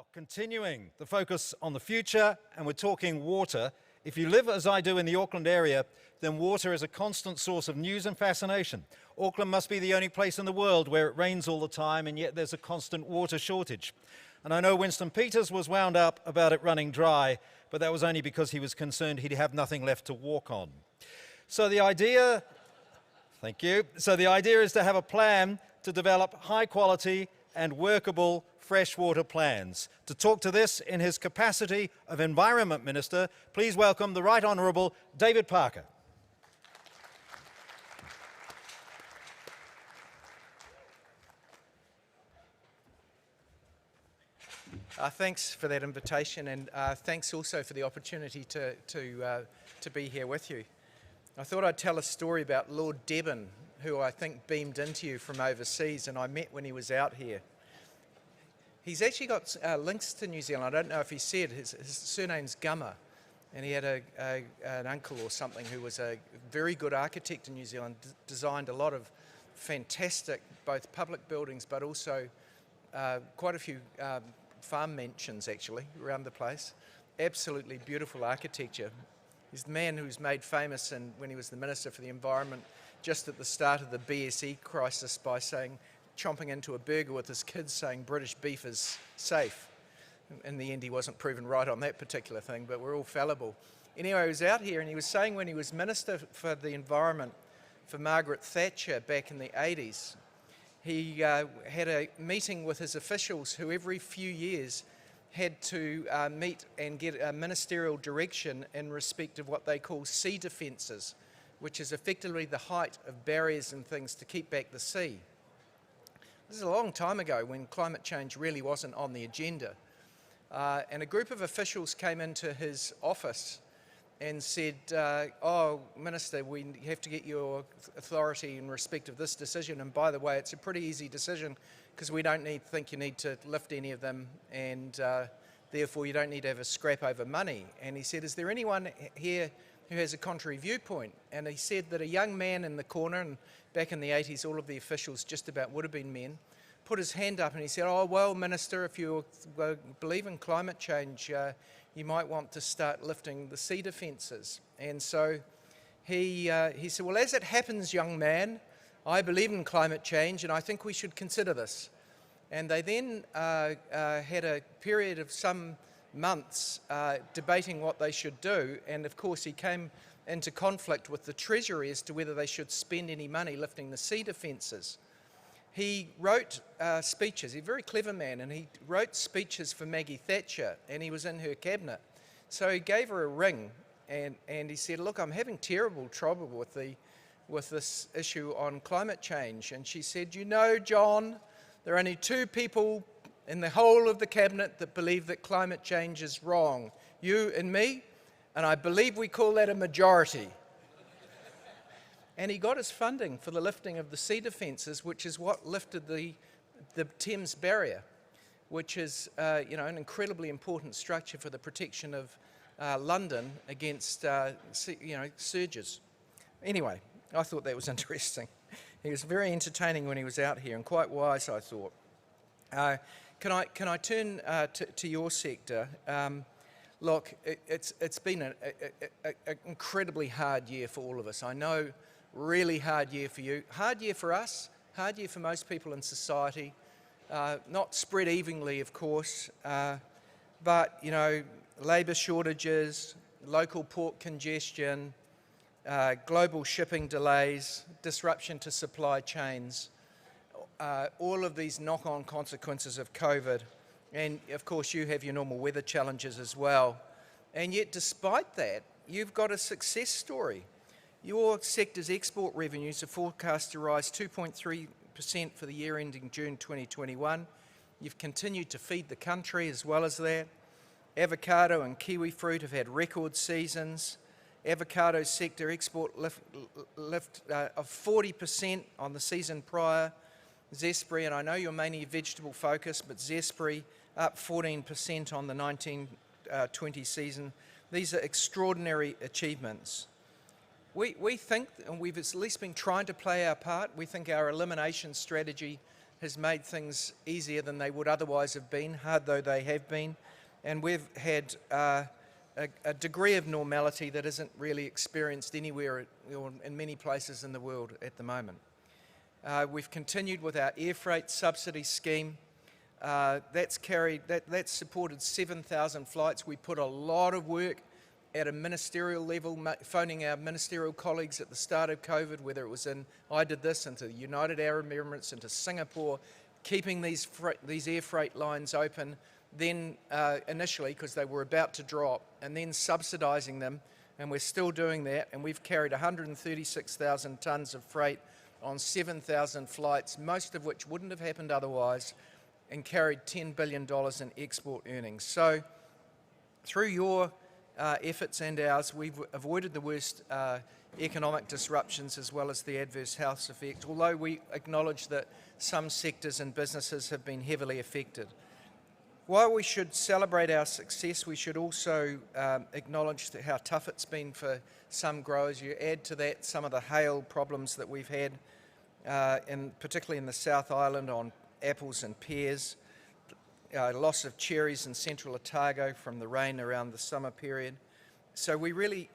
Now, continuing the focus on the future, and we're talking water. If you live as I do in the Auckland area, then water is a constant source of news and fascination. Auckland must be the only place in the world where it rains all the time, and yet there's a constant water shortage. And I know Winston Peters was wound up about it running dry, but that was only because he was concerned he'd have nothing left to walk on. So the idea, thank you, so the idea is to have a plan to develop high quality and workable freshwater plans. To talk to this in his capacity of Environment Minister, please welcome the Right Honourable David Parker. Thanks for that invitation, and thanks also for the opportunity to be here with you. I thought I'd tell a story about Lord Debon, who I think beamed into you from overseas, and I met when he was out here. He's actually got links to New Zealand. I don't know if he said his surname's Gummer, and he had an uncle or something who was a very good architect in New Zealand, designed a lot of fantastic both public buildings but also quite a few farm mansions actually around the place. Absolutely beautiful architecture. He's the man who's made famous when he was the Minister for the Environment just at the start of the BSE crisis by chomping into a burger with his kids saying British beef is safe. In the end he wasn't proven right on that particular thing, but we're all fallible. Anyway, he was out here and he was saying when he was Minister for the Environment for Margaret Thatcher back in the 80s, he had a meeting with his officials who every few years had to meet and get a ministerial direction in respect of what they call sea defences, which is effectively the height of barriers and things to keep back the sea. This is a long time ago when climate change really wasn't on the agenda. And a group of officials came into his office and said, oh, Minister, we have to get your authority in respect of this decision. And by the way, it's a pretty easy decision because we don't think you need to lift any of them, and therefore you don't need to have a scrap over money. And he said, is there anyone here who has a contrary viewpoint? And he said that a young man in the corner, and back in the 80s all of the officials just about would have been men, put his hand up and he said, oh well, Minister, if you believe in climate change, you might want to start lifting the sea defences. And so he said, well, as it happens, young man, I believe in climate change and I think we should consider this. And they then had a period of some months debating what they should do, and of course he came into conflict with the Treasury as to whether they should spend any money lifting the sea defences. He wrote speeches. He's a very clever man, and he wrote speeches for Maggie Thatcher, and he was in her cabinet. So he gave her a ring, and he said, look, I'm having terrible trouble with this issue on climate change. And she said, you know, John, there are only two people in the whole of the cabinet that believe that climate change is wrong, you and me, and I believe we call that a majority. And he got his funding for the lifting of the sea defences, which is what lifted the Thames Barrier, which is an incredibly important structure for the protection of London against surges. Anyway, I thought that was interesting. He was very entertaining when he was out here and quite wise, I thought. Can I turn to your sector? Look, it's been an incredibly hard year for all of us. I know, really hard year for you, hard year for us, hard year for most people in society. Not spread evenly, of course, but labour shortages, local port congestion, global shipping delays, disruption to supply chains. All of these knock-on consequences of COVID, and of course you have your normal weather challenges as well. And yet despite that, you've got a success story. Your sector's export revenues are forecast to rise 2.3% for the year ending June 2021. You've continued to feed the country as well as that. Avocado and kiwi fruit have had record seasons. Avocado sector export lift of 40% on the season prior. Zespri, and I know you're mainly vegetable focused, but Zespri up 14% on the 1920 season. These are extraordinary achievements. We think, and we've at least been trying to play our part, we think our elimination strategy has made things easier than they would otherwise have been, hard though they have been. And we've had a degree of normality that isn't really experienced anywhere or in many places in the world at the moment. We've continued with our air freight subsidy scheme. That's supported 7,000 flights. We put a lot of work at a ministerial level, phoning our ministerial colleagues at the start of COVID, whether it was into the United Arab Emirates, into Singapore, keeping these air freight lines open, then initially, because they were about to drop, and then subsidising them, and we're still doing that, and we've carried 136,000 tonnes of freight on 7,000 flights, most of which wouldn't have happened otherwise, and carried $10 billion in export earnings. So through your efforts and ours, we've avoided the worst economic disruptions as well as the adverse health effects, although we acknowledge that some sectors and businesses have been heavily affected. While we should celebrate our success, we should also acknowledge how tough it's been for some growers. You add to that some of the hail problems that we've had, particularly in the South Island on apples and pears, loss of cherries in central Otago from the rain around the summer period. So we really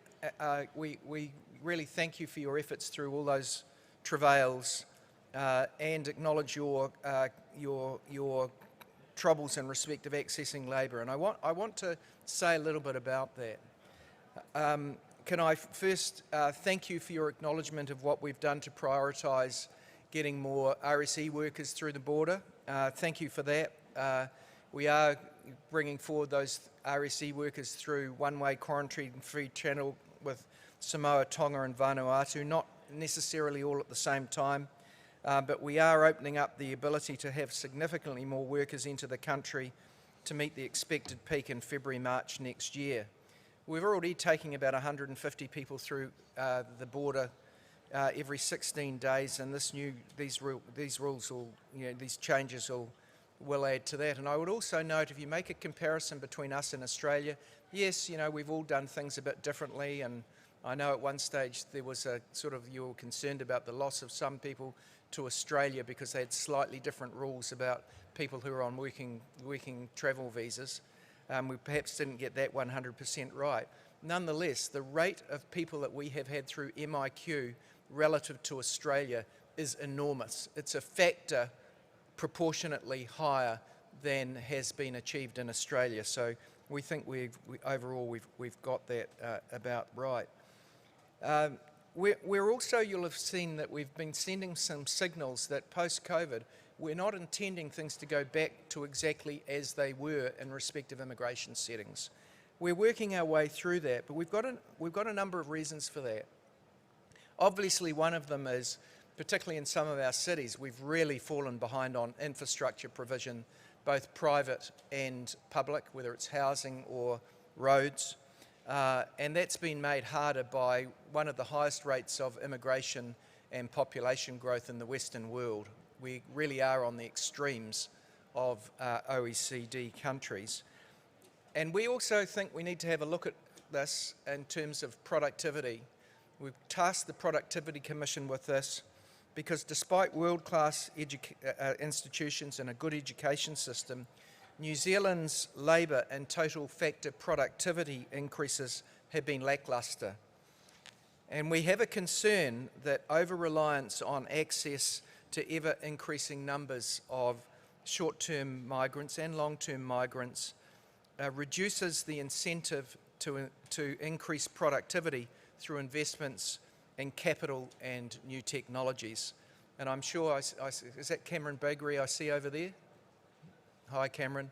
thank you for your efforts through all those travails and acknowledge your troubles in respect of accessing labour. And I want to say a little bit about that. Can I first thank you for your acknowledgement of what we've done to prioritise getting more RSE workers through the border. Thank you for that. We are bringing forward those RSE workers through one-way quarantine-free channel with Samoa, Tonga and Vanuatu, not necessarily all at the same time, but we are opening up the ability to have significantly more workers into the country to meet the expected peak in February, March next year. We're already taking about 150 people through the border every 16 days, and these changes will add to that. And I would also note, if you make a comparison between us and Australia, yes, we've all done things a bit differently, and I know at one stage there was you were concerned about the loss of some people to Australia because they had slightly different rules about people who are on working travel visas. We perhaps didn't get that 100% right. Nonetheless, the rate of people that we have had through MIQ relative to Australia is enormous. It's a factor proportionately higher than has been achieved in Australia. So we think overall we've got that about right. We're also, you'll have seen that we've been sending some signals that post-COVID, we're not intending things to go back to exactly as they were in respect of immigration settings. We're working our way through that, but we've got a number of reasons for that. Obviously, one of them is, particularly in some of our cities, we've really fallen behind on infrastructure provision, both private and public, whether it's housing or roads. And that's been made harder by one of the highest rates of immigration and population growth in the Western world. We really are on the extremes of OECD countries. And we also think we need to have a look at this in terms of productivity. We've tasked the Productivity Commission with this because despite world-class institutions and a good education system, New Zealand's labour and total factor productivity increases have been lacklustre. And we have a concern that over-reliance on access to ever-increasing numbers of short-term migrants and long-term migrants reduces the incentive to increase productivity through investments in capital and new technologies. And I'm sure, is that Cameron Bagri I see over there? Hi, Cameron.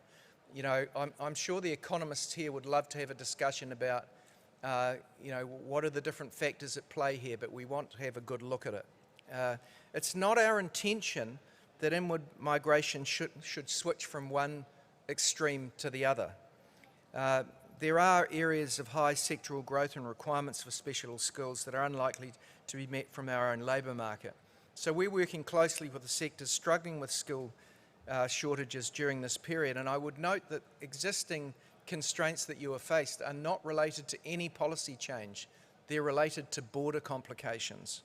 I'm sure the economists here would love to have a discussion about, what are the different factors at play here, but we want to have a good look at it. It's not our intention that inward migration should switch from one extreme to the other. There are areas of high sectoral growth and requirements for special skills that are unlikely to be met from our own labour market. So we're working closely with the sectors struggling with skill shortages during this period, and I would note that existing constraints that you are faced are not related to any policy change. They're related to border complications.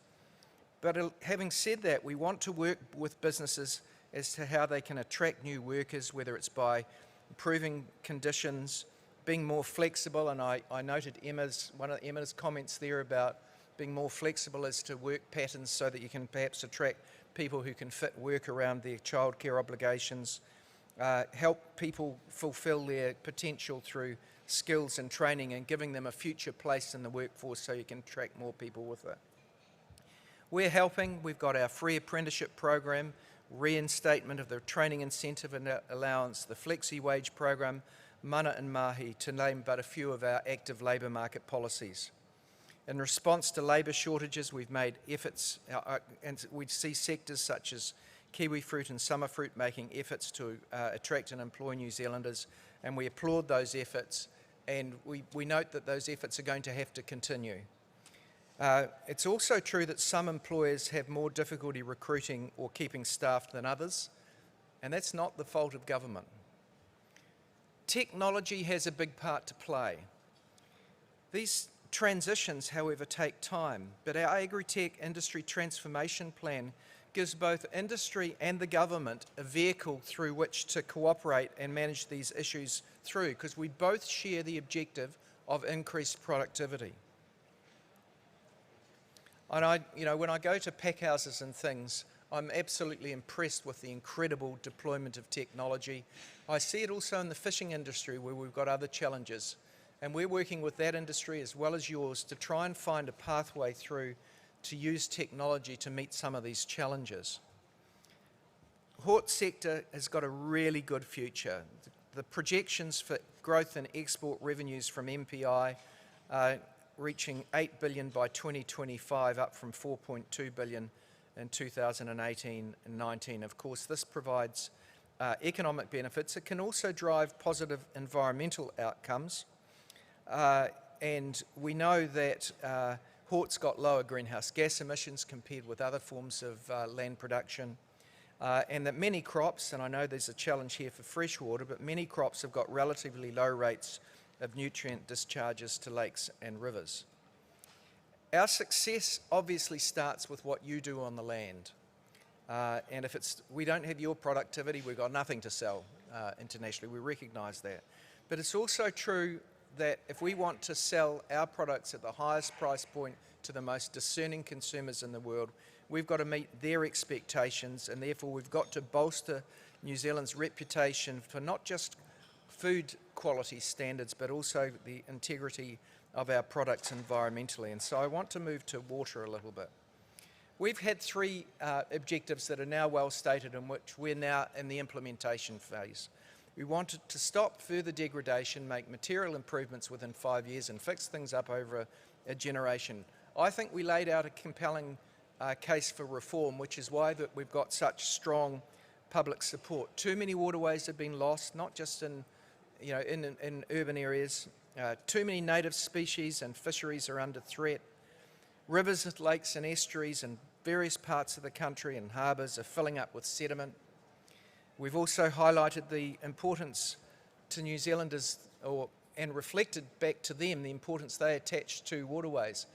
But having said that, we want to work with businesses as to how they can attract new workers, whether it's by improving conditions, being more flexible, and I noted one of Emma's comments there about being more flexible as to work patterns so that you can perhaps attract people who can fit work around their childcare obligations, help people fulfil their potential through skills and training and giving them a future place in the workforce so you can attract more people with it. We're helping. We've got our free apprenticeship program, reinstatement of the training incentive and allowance, the flexi wage program, mana and mahi, to name but a few of our active labour market policies. In response to labour shortages, we've made efforts, and we see sectors such as kiwi fruit and summer fruit making efforts to attract and employ New Zealanders, and we applaud those efforts, and we note that those efforts are going to have to continue. It's also true that some employers have more difficulty recruiting or keeping staff than others, and that's not the fault of government. Technology has a big part to play. These transitions, however, take time, but our Agri-Tech Industry Transformation Plan gives both industry and the government a vehicle through which to cooperate and manage these issues through, because we both share the objective of increased productivity. And when I go to packhouses and things, I'm absolutely impressed with the incredible deployment of technology. I see it also in the fishing industry where we've got other challenges. And we're working with that industry as well as yours to try and find a pathway through to use technology to meet some of these challenges. Hort sector has got a really good future. The projections for growth in export revenues from MPI are reaching $8 billion by 2025, up from $4.2 billion in 2018 and 19. Of course, this provides economic benefits. It can also drive positive environmental outcomes. And we know that Hort's got lower greenhouse gas emissions compared with other forms of land production, and that many crops, and I know there's a challenge here for freshwater, but many crops have got relatively low rates of nutrient discharges to lakes and rivers. Our success obviously starts with what you do on the land. And if we don't have your productivity, we've got nothing to sell internationally. We recognise that. But it's also true that if we want to sell our products at the highest price point to the most discerning consumers in the world, we've got to meet their expectations, and therefore we've got to bolster New Zealand's reputation for not just food quality standards, but also the integrity of our products environmentally. And so I want to move to water a little bit. We've had three objectives that are now well stated, in which we're now in the implementation phase. We wanted to stop further degradation, make material improvements within 5 years, and fix things up over a generation. I think we laid out a compelling case for reform, which is why that we've got such strong public support. Too many waterways have been lost, not just in urban areas. Too many native species and fisheries are under threat. Rivers, lakes and estuaries in various parts of the country and harbours are filling up with sediment. We've also highlighted the importance to New Zealanders, and reflected back to them the importance they attach to waterways.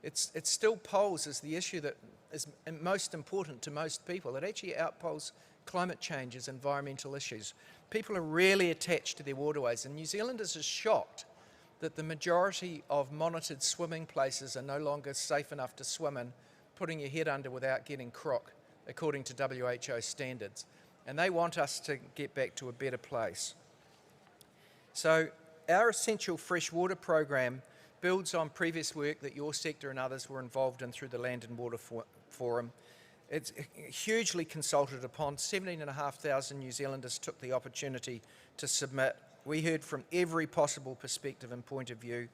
It still polls as the issue that is most important to most people. It actually outpolls climate change as environmental issues. People are really attached to their waterways, and New Zealanders are shocked that the majority of monitored swimming places are no longer safe enough to swim in, putting your head under without getting croc, according to WHO standards. And they want us to get back to a better place. So our Essential Freshwater program builds on previous work that your sector and others were involved in through the Land and Water Forum. It's hugely consulted upon. 17,500 New Zealanders took the opportunity to submit. We heard from every possible perspective and point of view.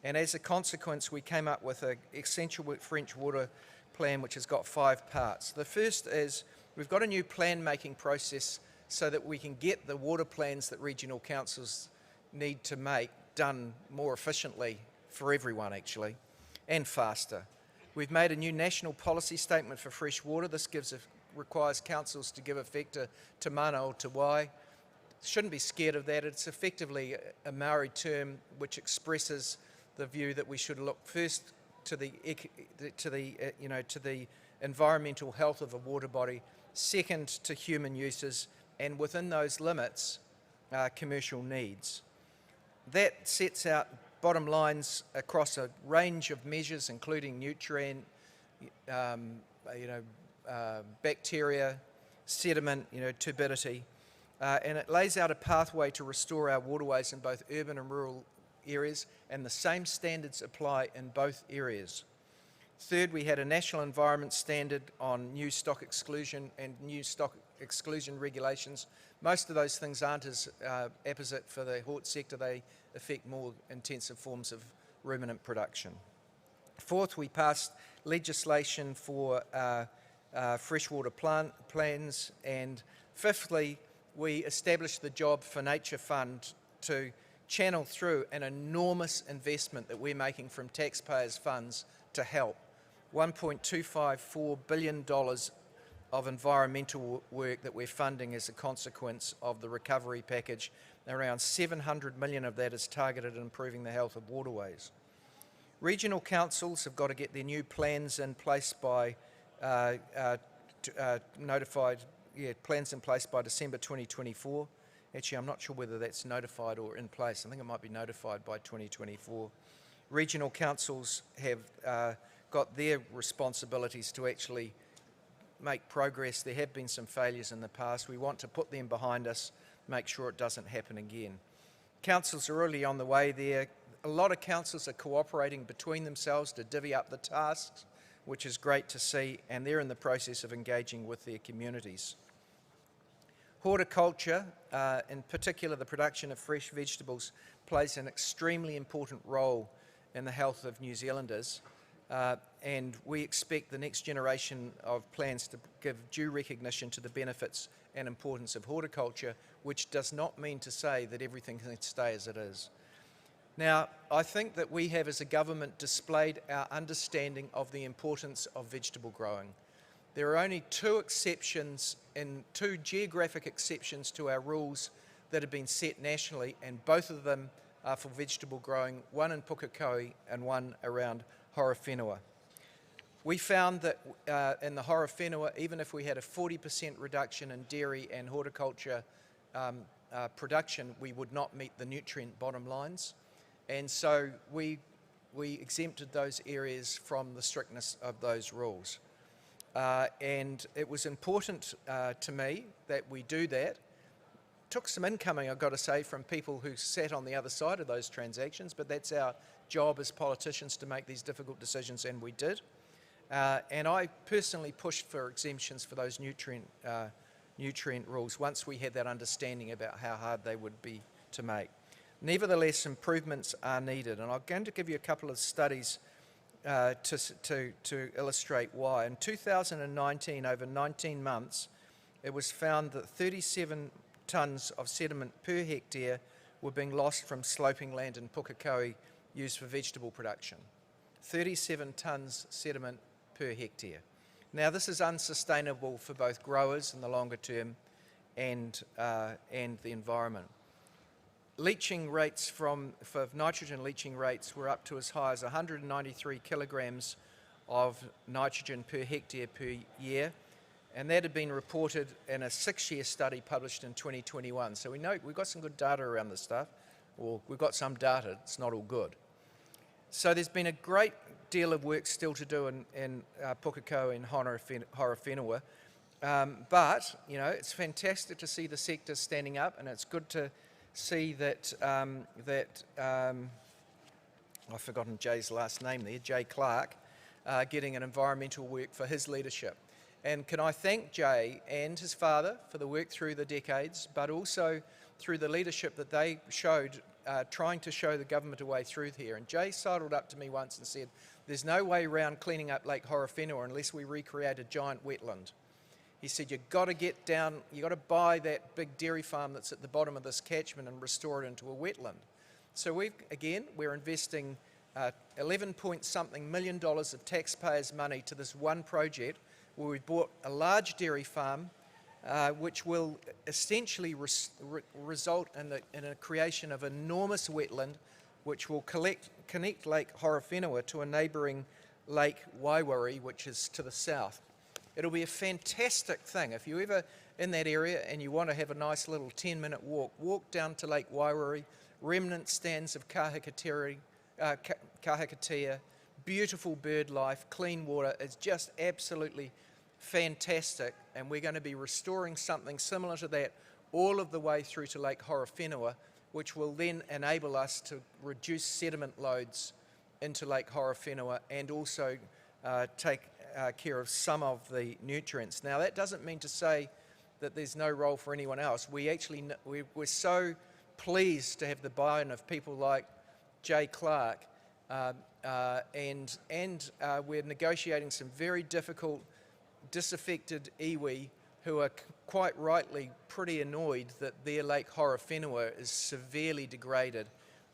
And as a consequence, we came up with an Essential Freshwater plan which has got 5 parts. The first is we've got a new plan-making process so that we can get the water plans that regional councils need to make done more efficiently for everyone, actually, and faster. We've made a new national policy statement for fresh water. This requires councils to give effect to mana o te wai. Shouldn't be scared of that. It's effectively a Maori term which expresses the view that we should look first to the environmental health of a water body, second to human uses, and within those limits, commercial needs. That sets out bottom lines across a range of measures, including nutrient, bacteria, sediment, turbidity, and it lays out a pathway to restore our waterways in both urban and rural areas, and the same standards apply in both areas. Third, we had a national environment standard on new stock exclusion and new stock exclusion regulations. Most of those things aren't as apposite for the hort sector. They affect more intensive forms of ruminant production. Fourth, we passed legislation for freshwater plans. And fifthly, we established the Job for Nature Fund to channel through an enormous investment that we're making from taxpayers' funds to help. $1.254 billion of environmental work that we're funding as a consequence of the recovery package. Around $700 million of that is targeted at improving the health of waterways. Regional councils have got to get their new plans in place by plans in place by December 2024. Actually, I'm not sure whether that's notified or in place. I think it might be notified by 2024. Regional councils have got their responsibilities to actually make progress. There have been some failures in the past. We want to put them behind us, make sure it doesn't happen again. Councils are already on the way there. A lot of councils are cooperating between themselves to divvy up the tasks, which is great to see, and they're in the process of engaging with their communities. Horticulture, in particular the production of fresh vegetables, plays an extremely important role in the health of New Zealanders, and we expect the next generation of plans to give due recognition to the benefits and importance of horticulture, which does not mean to say that everything can stay as it is. Now, I think that we have as a government displayed our understanding of the importance of vegetable growing. There are only two geographic exceptions to our rules that have been set nationally, and both of them are for vegetable growing, one in Pukekohe and one around Horowhenua. We found that in the Horowhenua, even if we had a 40% reduction in dairy and horticulture production, we would not meet the nutrient bottom lines. And so we exempted those areas from the strictness of those rules. And it was important to me that we do that. Took some incoming, I've got to say, from people who sat on the other side of those transactions, but that's our job as politicians to make these difficult decisions, and we did. And I personally pushed for exemptions for those nutrient rules once we had that understanding about how hard they would be to make. Nevertheless, improvements are needed, and I'm going to give you a couple of studies to illustrate why. In 2019, over 19 months, it was found that 37 tonnes of sediment per hectare were being lost from sloping land in Pukekohe used for vegetable production. 37 tonnes sediment per hectare. Now, this is unsustainable for both growers in the longer term and the environment. Leaching rates for nitrogen leaching rates were up to as high as 193 kilograms of nitrogen per hectare per year, and that had been reported in a 6-year study published in 2021. So we know we've got some good data around this stuff, or we've got some data, it's not all good. So there's been a great deal of work still to do in Pukekohe and Horowhenua, but it's fantastic to see the sector standing up, and it's good to see that I've forgotten Jay's last name there, Jay Clark, getting an environmental work for his leadership. And can I thank Jay and his father for the work through the decades, but also through the leadership that they showed trying to show the government a way through here. And Jay sidled up to me once and said, there's no way around cleaning up Lake Horowhenua unless we recreate a giant wetland. He said, you've got to get down, you've got to buy that big dairy farm that's at the bottom of this catchment and restore it into a wetland. So we're investing 11-point-something million dollars of taxpayers' money to this one project where we bought a large dairy farm which will essentially result in a creation of enormous wetland which will connect Lake Horowhenua to a neighbouring Lake Waiwari, which is to the south. It'll be a fantastic thing. If you're ever in that area and you want to have a nice little 10-minute walk down to Lake Wairori, remnant stands of kahikatea, beautiful bird life, clean water. It's just absolutely fantastic, and we're going to be restoring something similar to that all of the way through to Lake Horowhenua, which will then enable us to reduce sediment loads into Lake Horowhenua and also take care of some of the nutrients. Now, that doesn't mean to say that there's no role for anyone else. We're so pleased to have the buy-in of people like Jay Clark, and we're negotiating some very difficult, disaffected iwi who are quite rightly pretty annoyed that their Lake Horowhenua is severely degraded,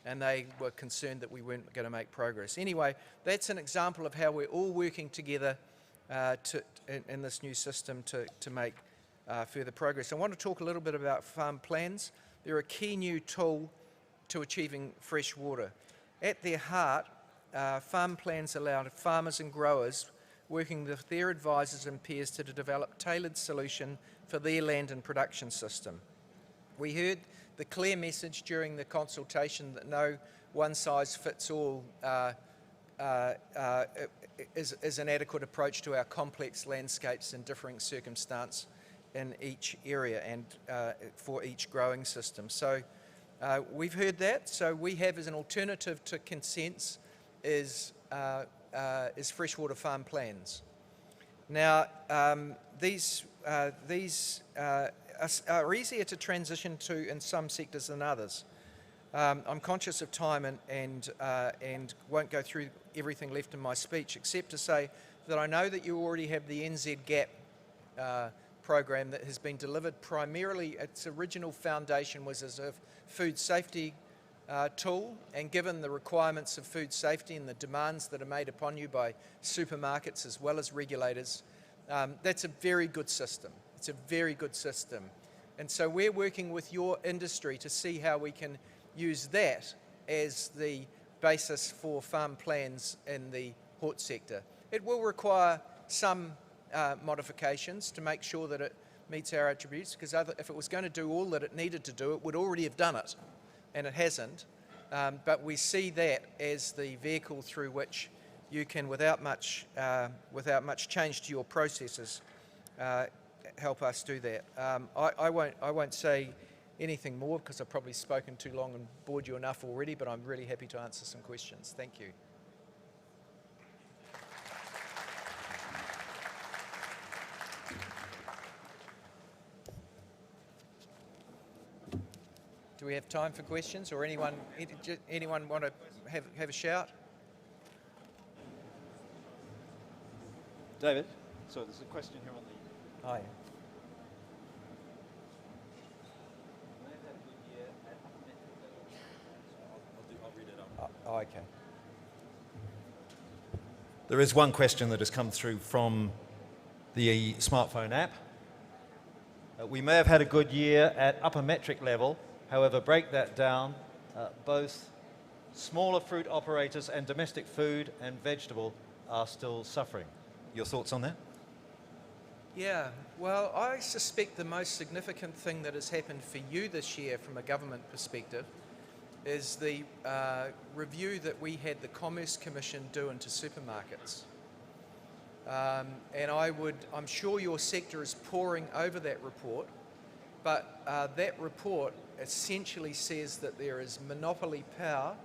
and they were concerned that we weren't going to make progress. Anyway, that's an example of how we're all working together in this new system to make further progress. I want to talk a little bit about farm plans. They're a key new tool to achieving fresh water. At their heart, farm plans allow farmers and growers working with their advisors and peers to develop tailored solution for their land and production system. We heard the clear message during the consultation that no one-size-fits-all is an adequate approach to our complex landscapes and differing circumstance in each area and for each growing system. So we've heard that. So we have, as an alternative to consents, is freshwater farm plans. Now, these are easier to transition to in some sectors than others. I'm conscious of time and won't go through everything left in my speech, except to say that I know that you already have the NZ GAP program that has been delivered primarily. Its original foundation was as a food safety tool, and given the requirements of food safety and the demands that are made upon you by supermarkets as well as regulators, that's a very good system. It's a very good system. And so we're working with your industry to see how we can use that as the basis for farm plans in the hort sector. It will require some modifications to make sure that it meets our attributes, because if it was going to do all that it needed to do, it would already have done it, and it hasn't. But we see that as the vehicle through which you can, without much change to your processes, help us do that. I won't say anything more because I've probably spoken too long and bored you enough already, but I'm really happy to answer some questions. Thank you. Do we have time for questions, or anyone want to have a shout? David, so there's a question here on the... Hi. I'll read it out. Oh, okay. There is one question that has come through from the smartphone app. We may have had a good year at upper metric level. However, break that down, both smaller fruit operators and domestic food and vegetable are still suffering. Your thoughts on that? Yeah, well, I suspect the most significant thing that has happened for you this year from a government perspective is the review that we had the Commerce Commission do into supermarkets. And I'm sure your sector is poring over that report, but that report essentially says that there is monopoly power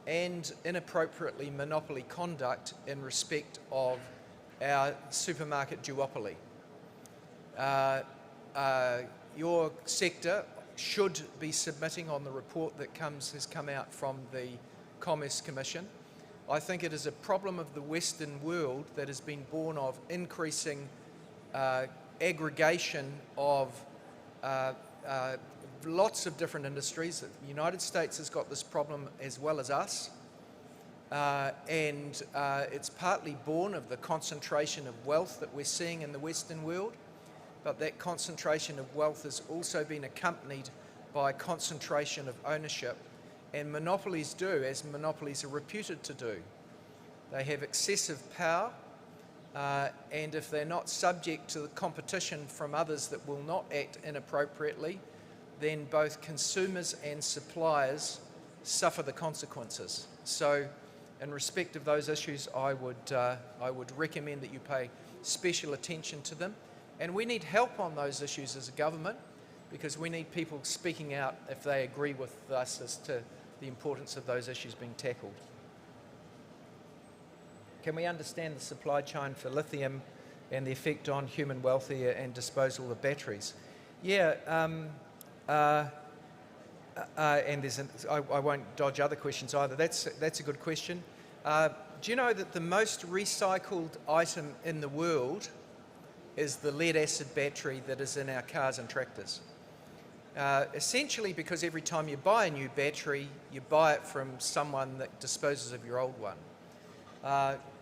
and inappropriately monopoly conduct in respect of our supermarket duopoly. Your sector should be submitting on the report that has come out from the Commerce Commission. I think it is a problem of the Western world that has been born of increasing aggregation of lots of different industries. The United States has got this problem as well as us, and it's partly born of the concentration of wealth that we're seeing in the Western world, but that concentration of wealth has also been accompanied by concentration of ownership, and monopolies do as monopolies are reputed to do. They have excessive power, and if they're not subject to the competition from others that will not act inappropriately, then both consumers and suppliers suffer the consequences. So in respect of those issues, I would recommend that you pay special attention to them. And we need help on those issues as a government, because we need people speaking out if they agree with us as to the importance of those issues being tackled. Can we understand the supply chain for lithium and the effect on human welfare and disposal of batteries? Yeah, and I won't dodge other questions either. That's a good question. Do you know that the most recycled item in the world is the lead-acid battery that is in our cars and tractors? Essentially because every time you buy a new battery, you buy it from someone that disposes of your old one.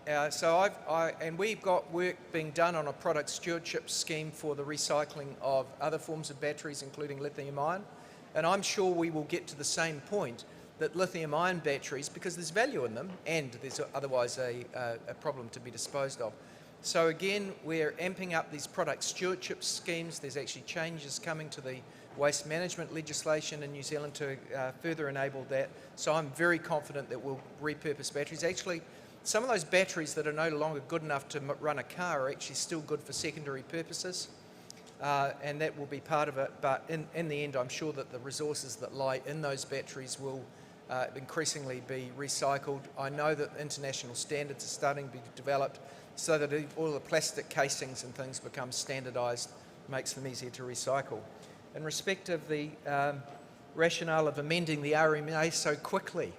And we've got work being done on a product stewardship scheme for the recycling of other forms of batteries, including lithium-ion. And I'm sure we will get to the same point that lithium-ion batteries, because there's value in them and there's otherwise a problem to be disposed of. So again, we're amping up these product stewardship schemes. There's actually changes coming to the waste management legislation in New Zealand to further enable that. So I'm very confident that we'll repurpose batteries. Actually, some of those batteries that are no longer good enough to run a car are actually still good for secondary purposes. And that will be part of it, but in the end I'm sure that the resources that lie in those batteries will increasingly be recycled. I know that international standards are starting to be developed so that all the plastic casings and things become standardised, makes them easier to recycle. In respect of the rationale of amending the RMA so quickly,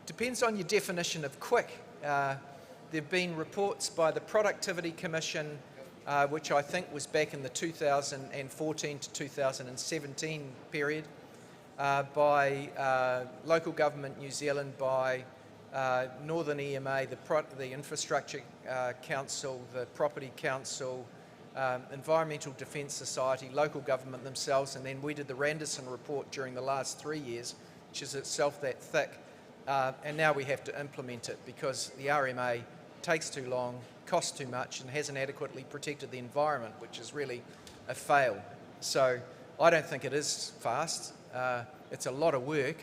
depends on your definition of quick. There have been reports by the Productivity Commission, which I think was back in the 2014 to 2017 period, by Local Government New Zealand, by Northern EMA, the Infrastructure Council, the Property Council, Environmental Defence Society, local government themselves, and then we did the Randerson report during the last 3 years, which is itself that thick, and now we have to implement it because the RMA takes too long, costs too much, and hasn't adequately protected the environment, which is really a fail. So I don't think it is fast. It's a lot of work.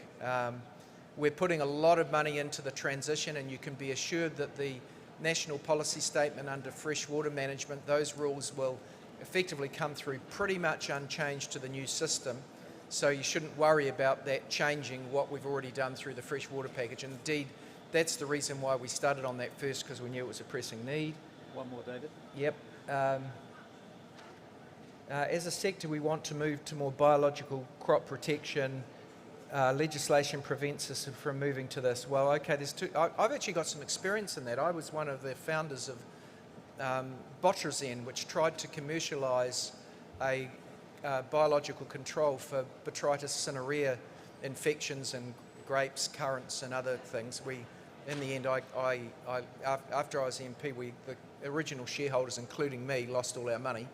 We're putting a lot of money into the transition, and you can be assured that the National Policy Statement under freshwater management, those rules will effectively come through pretty much unchanged to the new system. So you shouldn't worry about that changing what we've already done through the freshwater package. And indeed, that's the reason why we started on that first, because we knew it was a pressing need. One more, David. Yep. As a sector, we want to move to more biological crop protection. Legislation prevents us from moving to this. Well, okay, there's two. I've actually got some experience in that. I was one of the founders of Botryzen, which tried to commercialise a biological control for Botrytis cinerea infections in grapes, currants and other things. In the end, after I was MP, the original shareholders, including me, lost all our money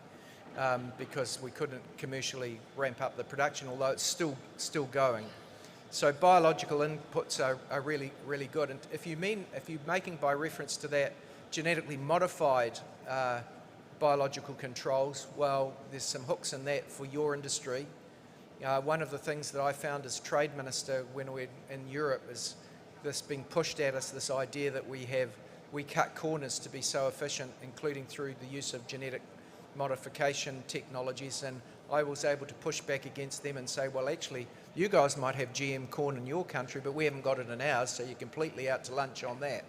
because we couldn't commercially ramp up the production, although it's still going. So biological inputs are really, really good. And if you're making by reference to that genetically modified biological controls, well, there's some hooks in that for your industry. One of the things that I found as Trade Minister when we're in Europe is this being pushed at us, this idea that we cut corners to be so efficient, including through the use of genetic modification technologies, and I was able to push back against them and say, well, actually, you guys might have GM corn in your country, but we haven't got it in ours, so you're completely out to lunch on that.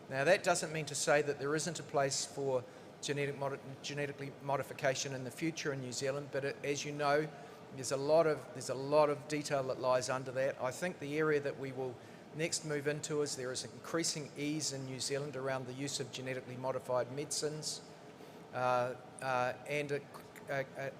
Now, that doesn't mean to say that there isn't a place for genetically modification in the future in New Zealand, but as you know, there's a lot of detail that lies under that. I think the area that we will next move into is there is increasing ease in New Zealand around the use of genetically modified medicines, and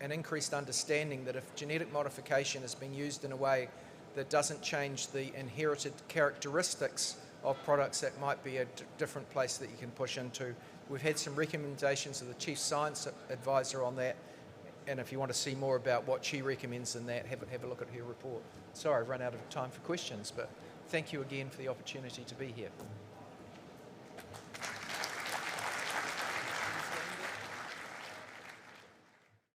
an increased understanding that if genetic modification is being used in a way that doesn't change the inherited characteristics of products, that might be a different place that you can push into. We've had some recommendations of the Chief Science Advisor on that, and if you want to see more about what she recommends in that, have a look at her report. Sorry, I've run out of time for questions, but thank you again for the opportunity to be here.